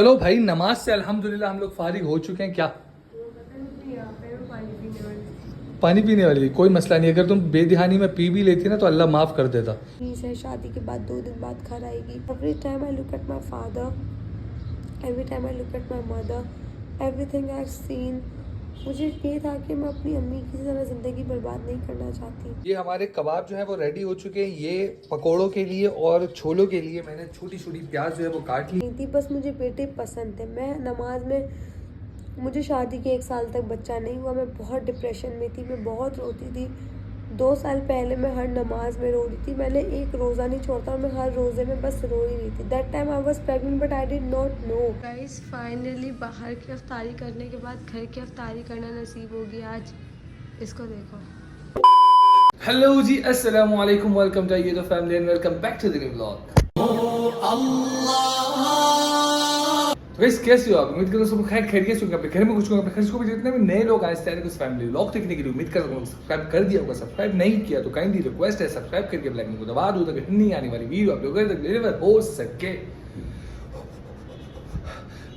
चलो भाई, नमाज से अल्हम्दुलिल्लाह हम लोग फारिग हो चुके हैं। क्या पानी पीने वाली? कोई मसला नहीं, अगर तुम बेदिहानी में पी भी लेती ना तो अल्लाह माफ़ कर देता। से शादी के बाद 2 दिन बाद घर आएगी। Every time I look at my father, every time I look at my mother, everything I seen, मुझे ये था कि मैं अपनी अम्मी की तरह ज़िंदगी बर्बाद नहीं करना चाहती। ये हमारे कबाब जो है वो रेडी हो चुके हैं। ये पकोड़ों के लिए और छोलों के लिए मैंने छोटी छोटी प्याज जो है वो काट ली नहीं थी, बस मुझे बेटे पसंद थे। मैं नमाज में, मुझे शादी के 1 साल तक बच्चा नहीं हुआ, मैं बहुत डिप्रेशन में थी, मैं बहुत रोती थी। 2 साल पहले मैं हर नमाज में रो रही थी। मैंने एक रोज़ा नहीं छोड़ता और मैं हर रोज़े में बस रो ही रही थी। That time I was pregnant but I did not know. Guys finally बाहर की अफ्तारी करने के बाद घर की अफ्तारी करना नसीब होगी आज। इसको देखो। हेलो जी, अस्सलाम वालेकुम, वेलकम टू ये the family and welcome back to the new vlog. तो गाइस कैसे हो आप? उम्मीद करता हूं सब खैर खैरियत से होंगे, अपने घर में कुछ होंगे, अपने घर को भी। जितने भी नए लोग आए इस चैनल को, इस फैमिली व्लॉग देखने के लिए उम्मीद करता हूं सब्सक्राइब कर दिया होगा। सब्सक्राइब नहीं किया तो काइंडली रिक्वेस्ट है सब्सक्राइब करके बेल आइकन को दबा दो ताकि नहीं आने वाली वीडियो आप लोगों तक डिलीवर हो सके।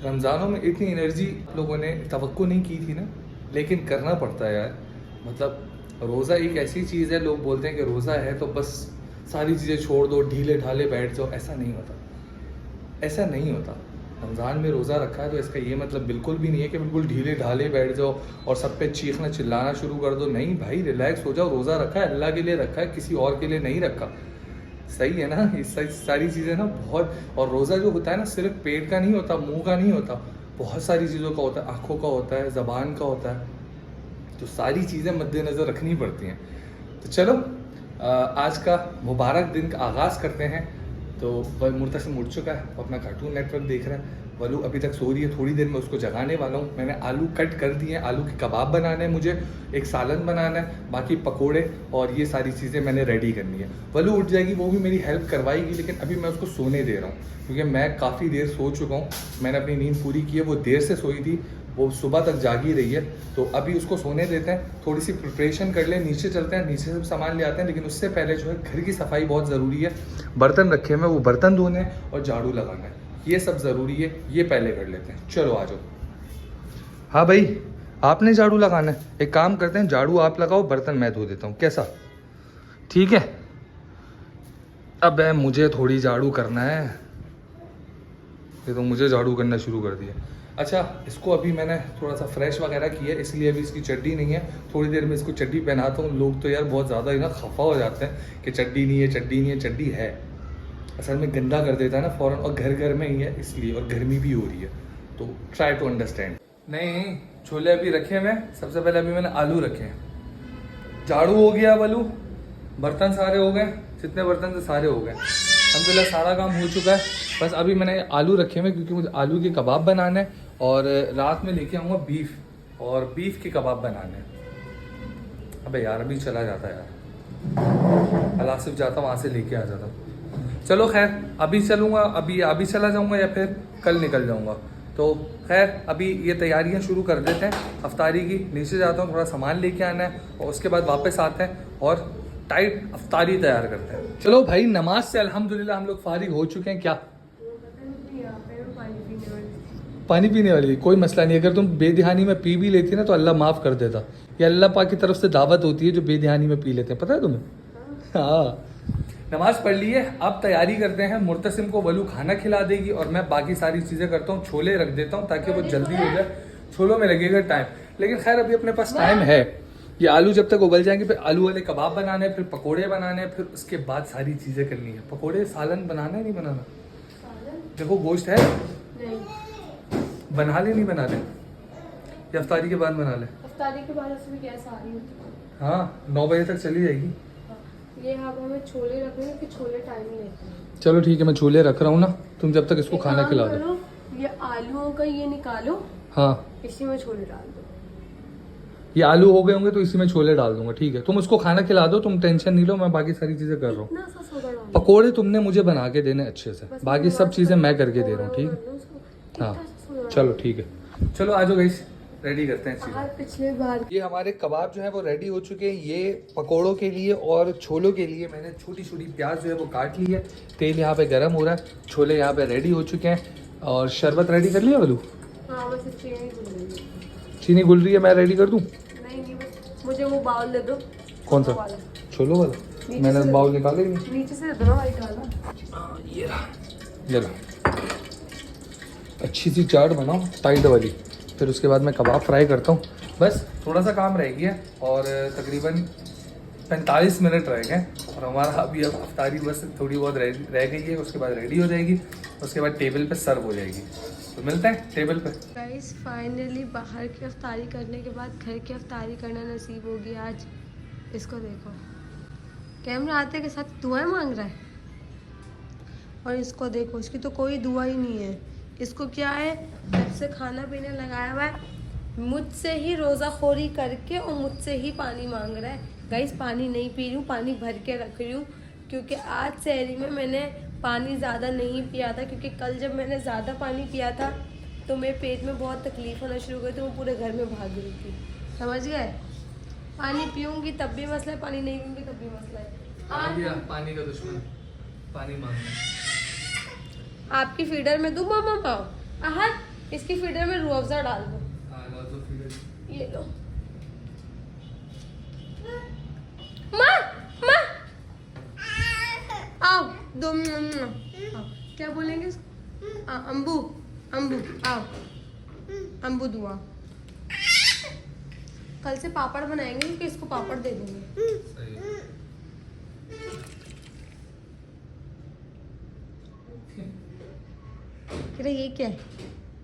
रमज़ानों में इतनी एनर्जी लोगों ने तवक्को नहीं की थी ना, लेकिन करना पड़ता है यार। मतलब रोज़ा एक ऐसी चीज़ है, लोग बोलते हैं कि रोज़ा है तो बस सारी चीज़ें छोड़ दो, ढीले ढाले बैठ जाओ। ऐसा नहीं होता, ऐसा नहीं होता। रमज़ान में रोज़ा रखा है तो इसका ये मतलब बिल्कुल भी नहीं है कि बिल्कुल ढीले ढाले बैठ जाओ और सब पे चीखना चिल्लाना शुरू कर दो। नहीं भाई, रिलैक्स हो जाओ। रोज़ा रखा है अल्लाह के लिए रखा है, किसी और के लिए नहीं रखा। सही है ना? इस सारी चीज़ें ना बहुत। और रोज़ा जो होता है ना, सिर्फ पेट का नहीं होता, मुंह का नहीं होता, बहुत सारी चीज़ों का होता है। आँखों का होता है, ज़बान का होता है, तो सारी चीज़ें मद्देनज़र रखनी पड़ती हैं। तो चलो आज का मुबारक दिन का आगाज़ करते हैं। तो मुर्तसिम उठ चुका है, अपना कार्टून नेटवर्क देख रहा है। वलू अभी तक सो रही है, थोड़ी देर में उसको जगाने वाला हूँ। मैंने आलू कट कर दिए हैं, आलू के कबाब बनाने हैं मुझे, एक सालन बनाना है, बाकी पकोड़े और ये सारी चीज़ें मैंने रेडी करनी है। वलू उठ जाएगी, वो भी मेरी हेल्प करवाएगी, लेकिन अभी मैं उसको सोने दे रहा हूँ क्योंकि मैं काफ़ी देर सो चुका हूँ। मैंने अपनी नींद पूरी की है, वो देर से सोई थी, वो सुबह तक जागी रही है। तो अभी उसको सोने देते हैं, थोड़ी सी प्रिपरेशन कर ले, नीचे चलते हैं, नीचे सब सामान ले आते हैं। लेकिन उससे पहले जो है घर की सफाई बहुत ज़रूरी है। बर्तन रखे हुए, वो बर्तन धोने और झाड़ू लगाना है, ये सब ज़रूरी है। ये पहले कर लेते हैं, चलो आ जाओ। हाँ भाई, आपने झाड़ू लगाना है। एक काम करते हैं, झाड़ू आप लगाओ, बर्तन मैं धो देता हूँ, कैसा? ठीक है। अब मुझे थोड़ी झाड़ू करना है, ये तो मुझे झाड़ू करना शुरू कर दिया। अच्छा, इसको अभी मैंने थोड़ा सा फ्रेश वगैरह किया, इसलिए अभी इसकी चड्डी नहीं है। थोड़ी देर में इसको चड्डी पहनाता हूँ। लोग तो यार बहुत ज़्यादा ही ना खफा हो जाते हैं कि चड्डी नहीं है, चड्डी नहीं है। चड्डी है, असल में गंदा कर देता है ना फ़ौरन, और घर घर में ही है इसलिए, और गर्मी भी हो रही है, तो ट्राई टू अंडरस्टैंड। नहीं, छोले अभी रखे हैं। सबसे पहले अभी मैंने आलू रखे हैं, झाड़ू हो गया, बलू बर्तन सारे हो गए, जितने बर्तन थे सारे हो गए, अल्हम्दुलिल्लाह सारा काम हो चुका है। बस अभी मैंने आलू रखे हुए क्योंकि मुझे आलू के कबाब बनाने हैं, और रात में लेके आऊँगा बीफ, और बीफ के कबाब बनाने हैं। अबे यार, अभी चला जाता है यार, अलासिफ जाता वहाँ से लेके आ जाता। चलो खैर, अभी चलूँगा, अभी चला जाऊँगा या फिर कल निकल जाऊँगा। तो खैर अभी ये तैयारियां शुरू कर देते हैं अफ्तारी की। नीचे जाता हूँ, थोड़ा सामान लेके आना है, और उसके बाद वापस आते हैं और टाइट अफ्तारी तैयार करते हैं। चलो भाई, नमाज से अल्हम्दुलिल्लाह हम लोग फारिग हो चुके हैं। क्या पानी पीने वाली? कोई मसला नहीं, अगर तुम बेदिहानी में पी भी लेती ना तो अल्लाह माफ़ कर देता। ये अल्लाह पाक की तरफ से दावत होती है जो बेदिहानी में पी लेते हैं, पता है तुम्हें? हाँ, नमाज पढ़ ली है, अब तैयारी करते हैं। मुर्तसिम को वलू खाना खिला देगी और मैं बाकी सारी चीज़ें करता हूँ। छोले रख देता हूँ ताकि वो जल्दी हो जाए, छोलों में लगेगा टाइम, लेकिन खैर अभी अपने पास टाइम है। ये आलू जब तक उबल जाएंगे, फिर आलू वाले कबाब बनाने, फिर पकोड़े बनाने, फिर उसके बाद सारी चीज़ें करनी है। पकोड़े सालन बनाना है नहीं बनाना? देखो गोश्त है, बना ले, नहीं बना ले, या अफ्तारी के बाद बना ले? अफ्तारी के बाद उसमें गैस आ रही है। हाँ, 9 बजे तक चली जाएगी। ये हाँ, हमें छोले रखने कि छोले टाइम लेते हैं। चलो ठीक है, मैं छोले रख रहा हूँ ना, तुम जब तक इसको खाना खिला दो। ये आलूओं का ये निकालो, हाँ, इसी में छोले डाल दो। ये आलू हो गए होंगे तो इसी में छोले डाल दूंगा। ठीक है, तुम उसको खाना खिला दो, तुम टेंशन नहीं लो, मैं बाकी सारी चीजें कर रहा हूँ। पकोड़े तुमने मुझे बना के देने अच्छे से, बाकी सब चीजें मैं करके दे रहा हूँ। ठीक है, हाँ चलो ठीक है। चलो आ जाओ गाइस, रेडी करते हैं चीज़ें। पिछले बार ये हमारे कबाब जो है वो रेडी हो चुके हैं। ये पकोड़ों के लिए और छोलों के लिए मैंने छोटी छोटी प्याज जो है वो काट ली है। तेल यहाँ पे गर्म हो रहा है, छोले यहाँ पे रेडी हो चुके हैं। और शरबत रेडी कर लिया बलू? हाँ बस चीनी घुल रही है। चीनी घुल रही है, मैं रेडी कर दूँ? नहीं बस मुझे वो बाउल दे दो। कौन सा? वाला। छोलो वाला? मैंने बाउल निकाला ही नहीं। नीचे से दे दो वाइट वाला। हाँ ये रहा, ये रहा। अच्छी सी चाट बनाओ टाइट वाली, फिर उसके बाद मैं कबाब फ्राई करता हूँ। बस थोड़ा सा काम रह गया और तकरीबन 45 मिनट रह गए और हमारा अभी अब अफ्तारी बस थोड़ी बहुत रह गई है, उसके बाद रेडी हो जाएगी, उसके बाद टेबल पे सर्व हो जाएगी। तो मिलते हैं टेबल पे। गाइस फाइनली बाहर की अफ्तारी करने के बाद घर की अफ्तारी करना नसीब होगी आज। इसको देखो, कैमरा आते के साथ दुआएं मांग रहा है। और इसको देखो, इसकी तो कोई दुआ ही नहीं है। इसको क्या है, जब से खाना पीने लगाया हुआ है मुझसे ही रोज़ाखोरी करके और मुझसे ही पानी मांग रहा है। गाइस पानी नहीं पी रही हूँ, पानी भर के रख रही हूँ, क्योंकि आज सहरी में मैंने पानी ज़्यादा नहीं पिया था, क्योंकि कल जब मैंने ज़्यादा पानी पिया था तो मेरे पेट में बहुत तकलीफ होना शुरू हो गई, तो मैं पूरे घर में भाग रही थी। समझ गए? पानी पीऊँगी तब भी मसला है, पानी नहीं पीऊँगी तब भी मसला है। पानी का दुश्मन पानी मांगना। आपकी फीडर में दूँ मामा पाओ? आहत इसकी फीडर में रूह अफ़ज़ा डाल दो। ये लो माँ, माँ आओ दो आओ। क्या बोलेंगे इसको? अम्बू, अम्बू आओ, अम्बू दुआ। कल से पापड़ बनाएंगे, क्योंकि इसको पापड़ दे दूंगे। फिर ये क्या है?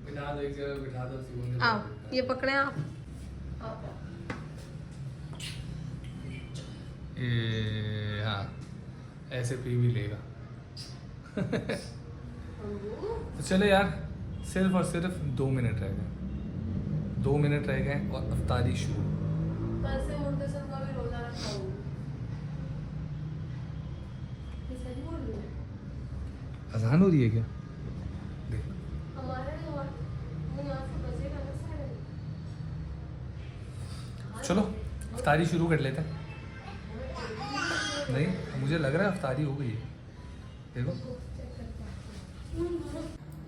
बिठा दो, एक जगह बिठा दो। आओ ये पकड़े आप। हाँ ऐसे पी भी लेगा। तो चलो यार, सिर्फ और सिर्फ 2 मिनट रह गए, 2 मिनट रह गए और अफ्तारी शुरू। कल से मुंतज़िम का भी रोज़ा रखा हूँ। ये सही बोल रही है? अजान हो रही है क्या? देख हमारे यहाँ से बजेगा ना सारे। चलो अफ्तारी शुरू कर लेते हैं। नहीं मुझे लग रहा है अफ्तारी हो गई है, देखो।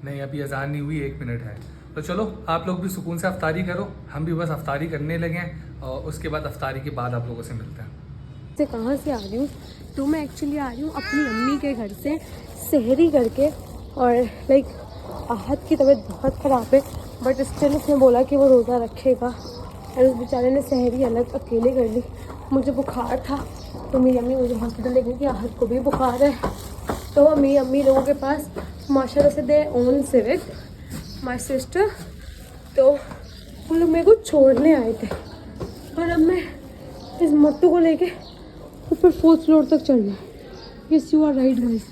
नहीं अभी अजान नहीं हुई, 1 मिनट है। तो चलो आप लोग भी सुकून से अफ्तारी करो, हम भी बस अफ्तारी करने लगे हैं और उसके बाद अफ्तारी के बाद आप लोगों से मिलते हैं। से कहाँ से आ रही हूँ? तो मैं एक्चुअली आ रही हूँ अपनी अम्मी के घर से सहरी करके, और लाइक आहत की तबीयत बहुत ख़राब है, बट स्टिल उसने बोला कि वो रोज़ा रखेगा, और उस बेचारे ने सहरी अलग अकेले कर ली। मुझे बुखार था तो मेरी अम्मी मुझे हॉस्पिटल ले गई कि आहत को भी बुखार है। तो मेरी अम्मी लोगों के पास माशाल्लाह से दे ओन सिविक माई सिस्टर, तो वो लोग मेरे को छोड़ने आए थे, और अब मैं इस मट्टू को लेके ऊपर 4th फ्लोर तक चढ़ना है। Yes you are right guys.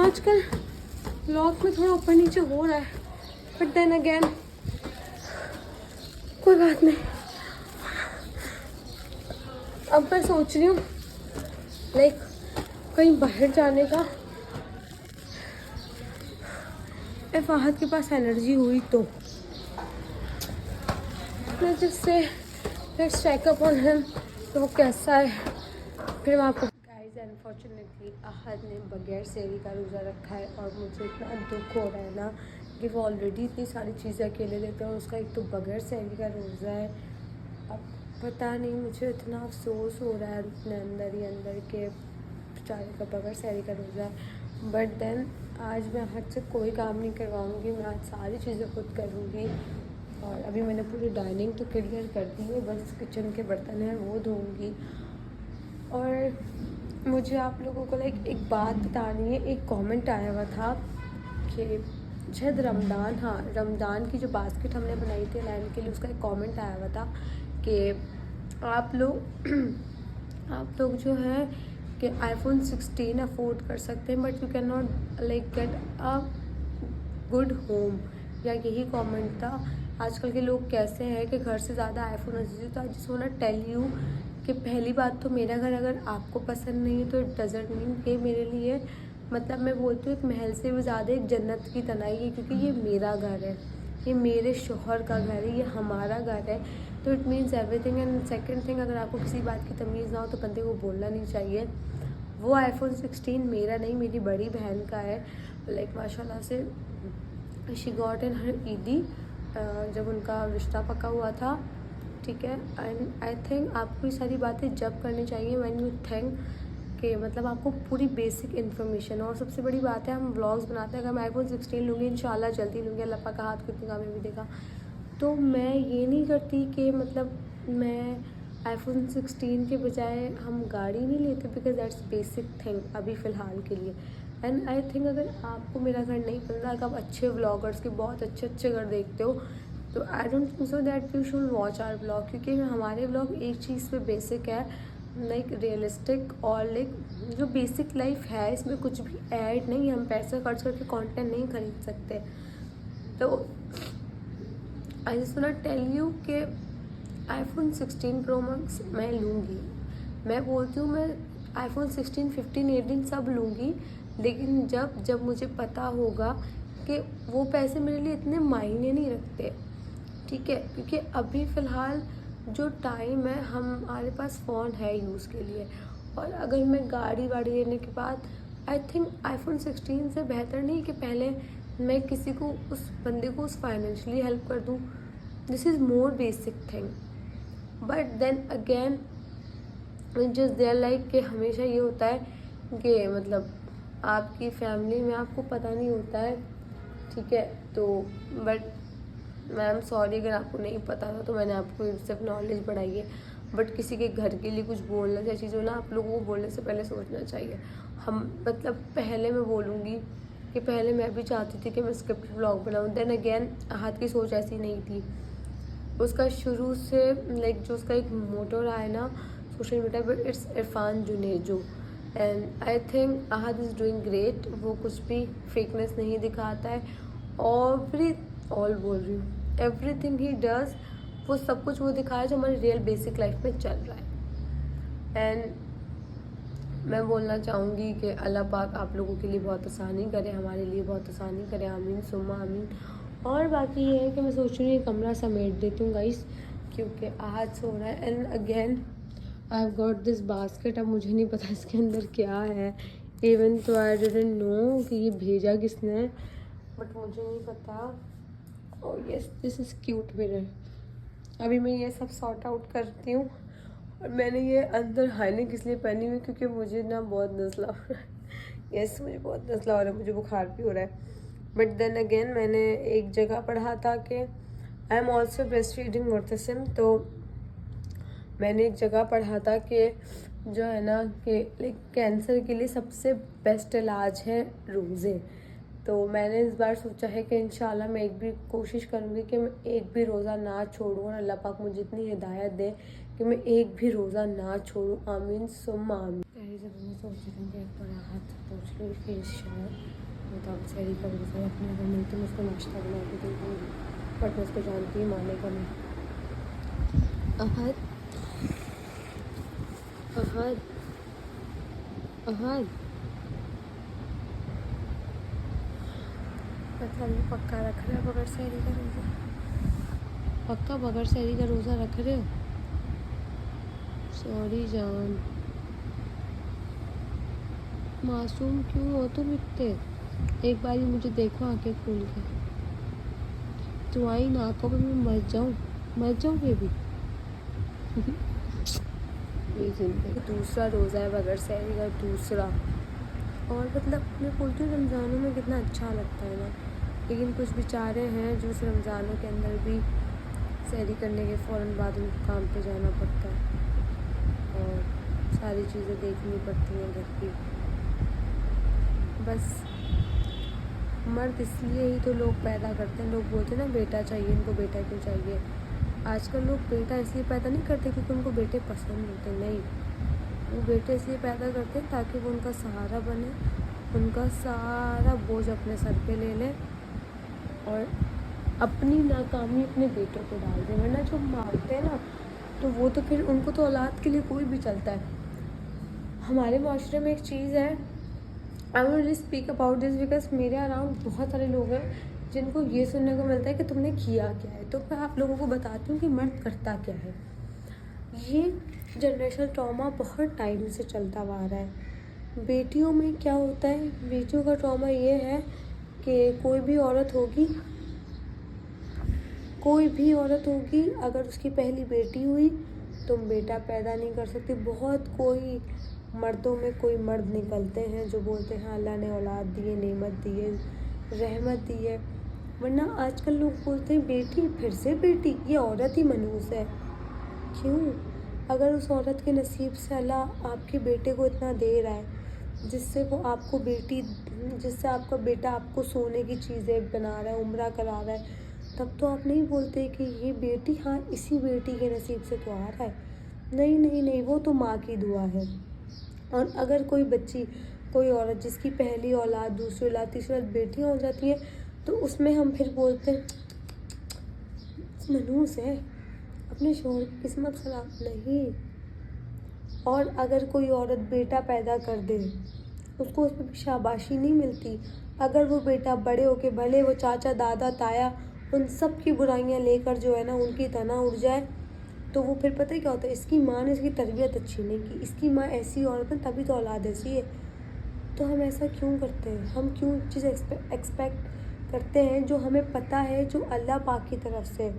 आजकल ब्लॉग में थोड़ा ऊपर नीचे हो रहा है, बट देन अगेन कोई बात नहीं। अब मैं सोच रही हूँ लाइक कहीं बाहर जाने का, इफ आहत के पास एनर्जी हुई तो मैं जिससे लेट्स चेकअप ऑन हिम, तो वो कैसा है फिर मैं आपको। गाइस अनफॉर्चुनेटली आहत ने बगैर सहरी का रोज़ा रखा है, और मुझे इतना दुख हो रहा है ना कि वो ऑलरेडी इतनी सारी चीज़ें अकेले लेते हैं, उसका एक तो बगैर सहरी का रोज़ा है। अब पता नहीं, मुझे इतना अफसोस हो रहा है अपने अंदर ही अंदर के बेचारे का बगैर सहरी का रोज़ा है। बट देन आज मैं हाथ से कोई काम नहीं करवाऊँगी, मैं आज सारी चीज़ें खुद करूँगी। और अभी मैंने पूरी डाइनिंग तो क्लियर कर दी है, बस किचन के बर्तन हैं वो धोऊँगी। और मुझे आप लोगों को लाइक एक बात बतानी है। एक कमेंट आया हुआ था कि शायद रमज़ान, हाँ रमज़ान की जो बास्केट हमने बनाई थी लाइन के लिए, उसका एक कमेंट आया हुआ था कि आप लोग जो है कि iPhone 16 अफोर्ड कर सकते हैं, but you can not like get a good home, या यही कमेंट था। आजकल के लोग कैसे हैं कि घर से ज़्यादा iPhone अजीज। तो I just want to tell you कि पहली बात तो मेरा घर अगर आपको पसंद नहीं है तो इट डजंट मीन कि मेरे लिए, मतलब मैं बोलती हूँ एक महल से भी ज़्यादा एक जन्नत की तरह ही है, क्योंकि ये मेरा घर है, ये मेरे शौहर का घर है, ये हमारा घर है, तो it means everything. And second thing, अगर आपको किसी बात की तमीज़ ना हो तो बंदे को बोलना नहीं चाहिए। वो iPhone 16 मेरा नहीं, मेरी बड़ी बहन का है। लाइक माशाल्लाह से शी गॉट इन हर ईदी जब उनका रिश्ता पका हुआ था, ठीक है। एंड आई थिंक आपको ये सारी बातें जब करनी चाहिए व्हेन यू थिंक कि मतलब आपको पूरी बेसिक इन्फॉर्मेशन। और सबसे बड़ी बात है, हम व्लॉग्स बनाते हैं, अगर मैं iPhone 16 लूँगी इंशाल्लाह जल्दी लूँगी, अल्लाह पाक का हाथ को इतनी कामयाबी देगा, तो मैं ये नहीं करती कि मतलब मैं iPhone 16 के बजाय हम गाड़ी नहीं लेते, बिकॉज दैट्स बेसिक थिंग अभी फ़िलहाल के लिए। एंड आई थिंक अगर आपको मेरा घर नहीं पसंद, अगर आप अच्छे व्लॉगर्स के बहुत अच्छे अच्छे घर देखते हो, तो I don't think so that you should watch our vlog, क्योंकि हमारे व्लॉग एक चीज़ पे बेसिक है, लाइक रियलिस्टिक, और लाइक जो बेसिक लाइफ है, इसमें कुछ भी ऐड नहीं, हम पैसा खर्च करके कंटेंट नहीं खरीद सकते। तो I just want to tell you कि iPhone 16 Pro Max मैं लूँगी, मैं बोलती हूँ मैं iPhone 16, 15, 18 सब लूँगी, लेकिन जब मुझे पता होगा कि वो पैसे मेरे लिए इतने मायने नहीं रखते, ठीक है। क्योंकि अभी फ़िलहाल जो टाइम है, हमारे पास फ़ोन है यूज़ के लिए, और अगर मैं गाड़ी वाड़ी लेने के बाद आई थिंक iPhone 16 से बेहतर नहीं कि पहले मैं किसी को, उस बंदे को उस फाइनेंशियली हेल्प कर दूँ। This is more basic thing, but then again just there like कि हमेशा ये होता है कि मतलब आपकी फैमिली में आपको पता नहीं होता है, ठीक है। तो बट मैम सॉरी अगर आपको नहीं पता था, तो मैंने आपको सिर्फ नॉलेज बढ़ाई है। बट किसी के घर के लिए कुछ बोलना चाहिए चीज़ हो ना, आप लोगों को बोलने से पहले सोचना चाहिए। हम मतलब पहले मैं बोलूँगी कि पहले मैं भी चाहती थी कि मैं स्क्रिप्ट ब्लॉग बनाऊँ, देन अगेन हाथ की सोच ऐसी नहीं थी। उसका शुरू से लाइक जो उसका एक मोटो रहा है ना सोशल मीडिया पर, it's Irfan Junejo, and I think Ahad is doing great. वो कुछ भी फेकनेस नहीं दिखाता है, ऑल बोल रही हूँ, एवरीथिंग ही डज, वो सब कुछ वो दिखाया जो हमारी रियल बेसिक लाइफ में चल रहा है। एंड मैं बोलना चाहूँगी कि अल्लाह पाक आप लोगों के लिए बहुत आसानी करे, हमारे लिए बहुत आसानी करे, आमीन सुम्मा आमीन। और बाकी ये है कि मैं सोच रही हूँ ये कमरा समेट देती हूँ गाइस, क्योंकि आज सो रहा है। And again I have got this basket, अब मुझे नहीं पता इसके अंदर क्या है, इवन तो आई डिडंट नो कि ये भेजा किसने है, बट मुझे नहीं पता। Oh yes, this is cute mirror. अभी मैं ये सब सॉर्ट आउट करती हूँ, और मैंने ये अंदर हाइनिक इसलिए पहनी हुई क्योंकि मुझे ना बहुत नज़ला हो रहा है। यस, मुझे बहुत नज़ला हो रहा है, मुझे बुखार भी हो रहा है। बट देन अगेन मैंने एक जगह पढ़ा था कि I am also breast feeding Murtasim, तो मैंने एक जगह पढ़ा था कि जो है ना कि लाइक कैंसर के लिए सबसे बेस्ट इलाज है रोज़े। तो मैंने इस बार सोचा है कि इंशाल्लाह मैं एक भी कोशिश करूँगी कि मैं एक भी रोज़ा ना छोड़ूँ, और अल्लाह पाक मुझे इतनी हिदायत दे कि मैं एक भी रोज़ा ना छोड़ूँ, आमीन सुम्मा आमीन। जब मैं सोच रही हूँ कि एक बार हाथ पोंछ लूँ, फेस शायद मतलब सही कर दूँ अपने, अगर नहीं तो मैं उसको नाश्ता बना के दे दूँगी, बट मैं उसको जानती ही मानेगा नहीं। अहद अहद अहद पता नहीं पक्का रख रहे हो बगैर सहरी का रोज़ा, पक्का बगैर सहरी का रोज़ा रख रहे हो? सॉरी जान, मासूम क्यों हो तुम इतने? एक बार ही मुझे देखो आंखें खोल के, तुम्हारी नाकों पे मैं मर जाऊँ बेबी। ये जिंदगी दूसरा रोज़ा है बगैर सहरी का, दूसरा। और मतलब मैं बोलती हूँ रमज़ानों में कितना अच्छा लगता है ना, लेकिन कुछ बेचारे हैं जो इस रमज़ानों के अंदर भी सहरी करने के फ़ौरन बाद उनको काम पे जाना पड़ता है, और सारी चीज़ें देखनी पड़ती हैं घर की। बस मर्द इसलिए ही तो लोग पैदा करते हैं, लोग बोलते हैं ना बेटा चाहिए इनको, बेटा क्यों चाहिए। आजकल लोग बेटा इसलिए पैदा नहीं करते क्योंकि उनको बेटे पसंद होते, नहीं, वो बेटे इसलिए पैदा करते हैं ताकि वो उनका सहारा बने, उनका सारा बोझ अपने सर पे ले ले, और अपनी नाकामी अपने बेटों को डाल दे। वरना जो मारते हैं ना, तो वो तो फिर उनको तो औलाद के लिए कोई भी चलता है। हमारे माशरे में एक चीज़ है, I will really speak about this because मेरे अराउंड बहुत सारे लोग हैं जिनको ये सुनने को मिलता है कि तुमने किया क्या है। तो मैं आप लोगों को बताती हूँ कि मर्द करता क्या है। ये जनरेशनल ट्रॉमा बहुत टाइम से चलता हुआ आ रहा है। बेटियों में क्या होता है, बेटियों का ट्रॉमा ये है कि कोई भी औरत होगी अगर उसकी पहली बेटी हुई तुम बेटा पैदा नहीं कर सकती। बहुत कोई मर्दों में कोई मर्द निकलते हैं जो बोलते हैं अल्लाह ने औलाद दी है, नेमत दी है, रहमत दी है, वरना आजकल लोग बोलते हैं बेटी फिर से बेटी, ये औरत ही मनहूस है। क्यों? अगर उस औरत के नसीब से अल्लाह आपके बेटे को इतना दे रहा है जिससे आपका बेटा आपको सोने की चीज़ें बना रहा है, उम्रा करा रहा है, तब तो आप नहीं बोलते कि ये बेटी, हाँ इसी बेटी के नसीब से तो आ रहा है। नहीं नहीं नहीं, वो तो माँ की दुआ है। और अगर कोई बच्ची, कोई औरत जिसकी पहली औलाद, दूसरी औलाद, तीसरी औलाद बेटियाँ हो जाती हैं तो उसमें हम फिर बोलते हैं मनहूस है, अपने शौहर की किस्मत खराब। नहीं। और अगर कोई औरत बेटा पैदा कर दे उसको उस पर भी शाबाशी नहीं मिलती। अगर वो बेटा बड़े होके भले वो चाचा, दादा, ताया उन सब की बुराइयां लेकर जो है ना उनकी तना उड़ जाए, तो वो फिर पता है क्या होता है, इसकी माँ ने इसकी तरबियत अच्छी नहीं की, इसकी माँ ऐसी औरत है तभी तो औलाद ऐसी है। तो हम ऐसा क्यों करते हैं? हम क्यों चीज़ एक्सपेक्ट करते हैं जो हमें पता है जो अल्लाह पाक की तरफ से।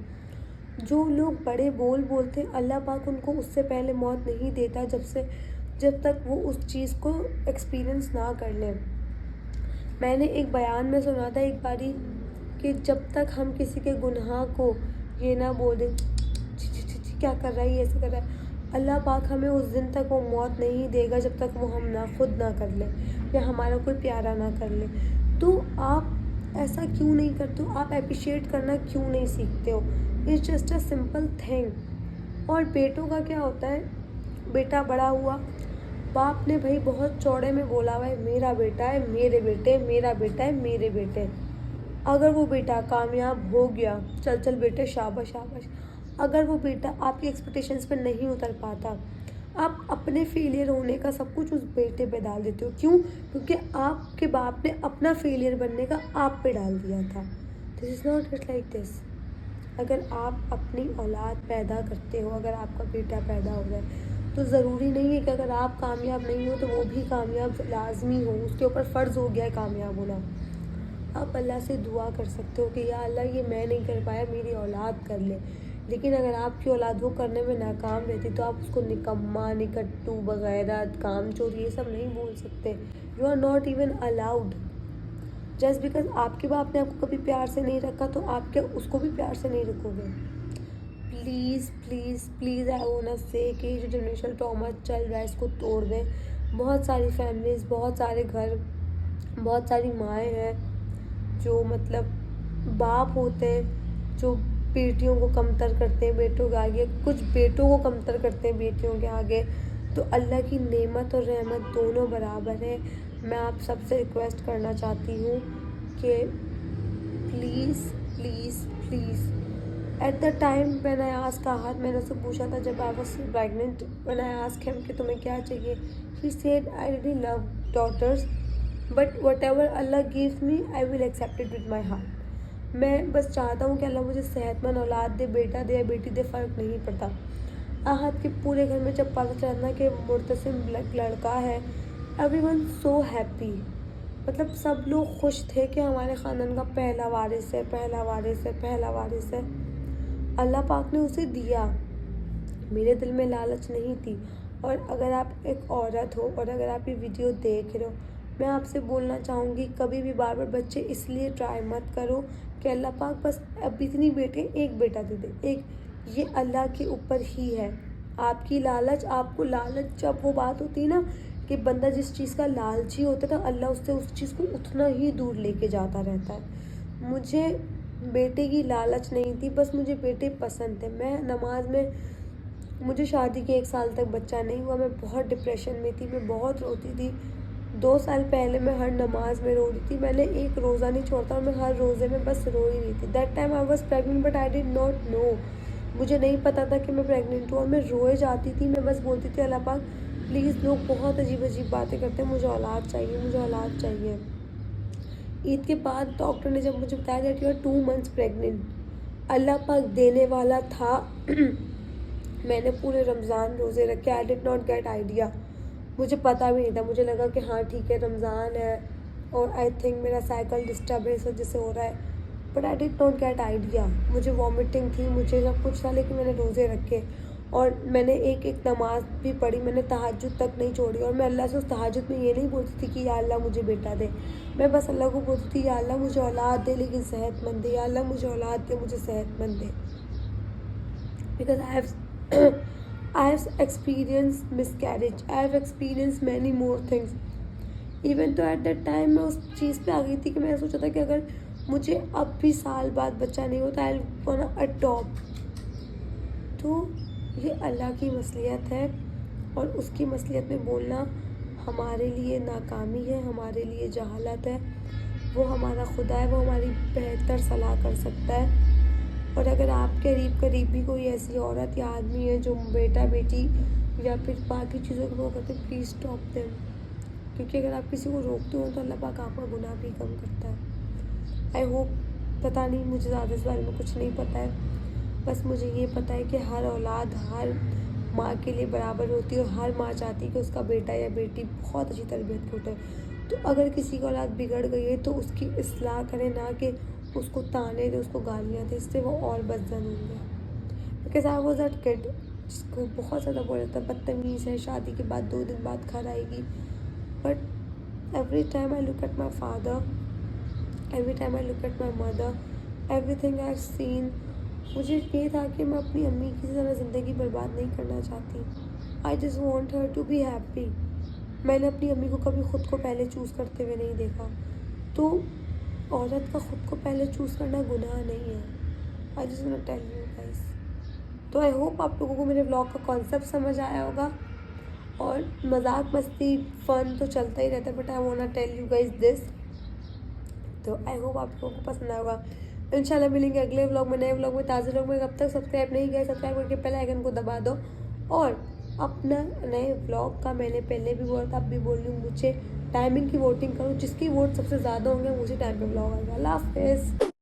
जो लोग बड़े बोलते हैं अल्लाह पाक उनको उससे पहले मौत नहीं देता जब तक वो उस चीज़ को एक्सपीरियंस ना कर लें। मैंने एक बयान में सुना था एक बारी कि जब तक हम किसी के गुनाह को ये ना बोल दें क्या कर रहा है, ये ऐसे कर रहा है, अल्लाह पाक हमें उस दिन तक वो मौत नहीं देगा जब तक वो हम खुद ना कर ले या हमारा कोई प्यारा ना कर ले। तो आप ऐसा क्यों नहीं करते हो? आप अप्रिशिएट करना क्यों नहीं सीखते हो? It's just a simple thing. और बेटों का क्या होता है, बेटा बड़ा हुआ, बाप ने भाई बहुत चौड़े में बोला हुआ है मेरा बेटा है, मेरे बेटे, मेरा बेटा है, मेरे बेटे। अगर वो बेटा कामयाब हो गया, चल बेटे शाबाश शाबाश। अगर वो बेटा आपकी एक्सपेक्टेशंस पे नहीं उतर पाता, आप अपने फेलियर होने का सब कुछ उस बेटे पे डाल देते हो। क्यों? क्योंकि आपके बाप ने अपना फेलियर बनने का आप पे डाल दिया था। This is not it like this. अगर आप अपनी औलाद पैदा करते हो, अगर आपका बेटा पैदा हो रहा है, तो ज़रूरी नहीं है कि अगर आप कामयाब नहीं हो तो वो भी कामयाब लाजमी हो, उसके ऊपर फ़र्ज़ हो गया है कामयाब होना। आप अल्लाह से दुआ कर सकते हो कि या अल्लाह ये मैं नहीं कर पाया, मेरी औलाद कर ले। लेकिन अगर आपकी औलाद वो करने में नाकाम रहती तो आप उसको निकम्मा, निकट्टू, वगैरह, कामचोर ये सब नहीं बोल सकते। You are not even allowed. Just because आपके बाप ने आपको कभी प्यार से नहीं रखा तो आप क्या उसको भी प्यार से नहीं रखोगे? Please please please I want say कि जो जनरेशनल ट्रॉमा चल रहा है इसको तोड़ दें। बहुत सारी फैमिलीज़, बहुत सारे घर, बहुत सारी माएँ हैं जो मतलब बाप होते हैं जो बेटियों को कमतर करते हैं बेटों के आगे, कुछ बेटों को कमतर करते हैं बेटियों के आगे। तो अल्लाह की नेमत और रहमत दोनों बराबर है। मैं आप सबसे रिक्वेस्ट करना चाहती हूँ कि please please please at the time when I asked आहत, मैंने उससे पूछा था जब I was pregnant, when I asked him कि तुम्हें क्या चाहिए, he said I really love daughters but whatever Allah gives me I will accept it with my heart. मैं बस चाहता हूँ कि अल्लाह मुझे सेहतमंद औलाद दे, बेटा दे या बेटी दे, फ़र्क नहीं पड़ता। आहत के पूरे घर में जब पता चला कि मुर्तसिम लड़का है, एवरीवन सो हैप्पी, मतलब सब लोग खुश थे कि हमारे ख़ानदान का पहला वारिस है, पहला वारिस है, पहला वारिस है। अल्लाह पाक ने उसे दिया, मेरे दिल में लालच नहीं थी। और अगर आप एक औरत हो और अगर आप ये वीडियो देख रहे हो, मैं आपसे बोलना चाहूँगी कभी भी बार बार बच्चे इसलिए ट्राई मत करो कि अल्लाह पाक बस अब इतनी बेटे एक बेटा दे दे, एक, ये अल्लाह के ऊपर ही है। आपकी लालच, आपको लालच, जब वो बात होती है ना कि बंदा जिस चीज़ का लालची होता है ना अल्लाह उससे उस चीज़ को उतना ही दूर लेके जाता रहता है। मुझे बेटे की लालच नहीं थी, बस मुझे बेटे पसंद थे। मैं नमाज में, मुझे शादी के 1 साल तक बच्चा नहीं हुआ, मैं बहुत डिप्रेशन में थी, मैं बहुत रोती थी। 2 साल पहले मैं हर नमाज में रो रही थी, मैंने एक रोज़ा नहीं छोड़ता और मैं हर रोज़े में बस रो ही रही थी। That time I was pregnant but I did not know, मुझे नहीं पता था कि मैं प्रेग्नेंट हूँ और मैं रोए जाती थी। मैं बस बोलती थी अल्लाह पाक प्लीज़, लोग बहुत अजीब अजीब बातें करते हैं, मुझे औलाद चाहिए, मुझे औलाद चाहिए। ईद के बाद डॉक्टर ने जब मुझे बताया that you are 2 months pregnant, Allah पाक देने वाला था। मैंने पूरे रमज़ान रोज़े रखे, I did not get idea, मुझे पता भी नहीं था, मुझे लगा कि हाँ ठीक है रमज़ान है, और आई थिंक मेरा साइकिल डिस्टर्ब है इस वजह से हो रहा है, but I did not get idea. मुझे वॉमिटिंग थी, मुझे सब कुछ था, लेकिन मैंने रोज़े रखे और मैंने एक एक नमाज भी पढ़ी, मैंने तहज्जुद तक नहीं छोड़ी। और मैं अल्लाह से उस तहज्जुद में ये नहीं बोलती थी कि या अल्लाह मुझे बेटा दे, मैं बस अल्लाह को बोलती थी या अल्लाह मुझे औलाद दे लेकिन सेहतमंद दे, या अल्लाह मुझे औलाद दे, मुझे सेहतमंद दे। Because I have experience miscarriage, I have experience many more things. Even though at that time मैं उस चीज़ पे आ गई थी कि मैंने सोचा था कि अगर मुझे अब भी साल बाद बच्चा नहीं होता आई वांट टू अडॉप्ट। तो ये अल्लाह की मसलियत है और उसकी मसलियत में बोलना हमारे लिए नाकामी है, हमारे लिए जहालत है। वो हमारा खुदा है, वो हमारी बेहतर सलाह कर सकता है। और अगर आपके करीब भी कोई ऐसी औरत या आदमी है जो बेटा बेटी या फिर बाकी चीज़ों को वो करते हैं, प्लीज़ स्टॉप देम। क्योंकि अगर आप किसी को रोकते हो तो अल्लाह पाक आपका गुनाह भी कम करता है। आई होप, पता नहीं, मुझे ज़्यादा इस बारे में कुछ नहीं पता है। बस मुझे ये पता है कि हर औलाद हर माँ के लिए बराबर होती है और हर माँ चाहती है कि उसका बेटा या बेटी बहुत अच्छी तरबियत की उठे। तो अगर किसी की औलाद बिगड़ गई है तो उसकी इस्लाह करें, ना कि उसको ताने दे, उसको गालियाँ दे, इससे वो और बदजन होंगे। Because I was that kid जिसको बहुत ज़्यादा बोला था बदतमीज़ है, शादी के बाद 2 दिन बाद घर आएगी। But every time I look at my father, every time I look at my mother, everything I have seen, मुझे ये था कि मैं अपनी अम्मी की तरह ज़िंदगी बर्बाद नहीं करना चाहती। I just want her to be happy. मैंने अपनी अम्मी को कभी ख़ुद को पहले चूज़ करते हुए नहीं देखा। तो औरत का ख़ुद को पहले चूज़ करना गुनाह नहीं है। I just want to tell you guys. तो आई होप आप लोगों को मेरे व्लॉग का कॉन्सेप्ट समझ आया होगा। और मजाक मस्ती फ़न तो चलता ही रहता है, but I want to tell you guys this. तो आई होप आप लोगों को पसंद आएगा। इंशाल्लाह मिलेंगे अगले व्लॉग में, नए व्लॉग में, ताज़े व्लॉग में। कब तक सब्सक्राइब नहीं किया, सब्सक्राइब करके पहले आइकन को दबा दो। और अपना नए व्लॉग का मैंने पहले भी बोला था, अब भी बोल रही हूँ, मुझे टाइमिंग की वोटिंग करो, जिसकी वोट सबसे ज़्यादा होंगे उसी टाइम पे व्लॉग आएगा। अल्लाह हाफ़िज़।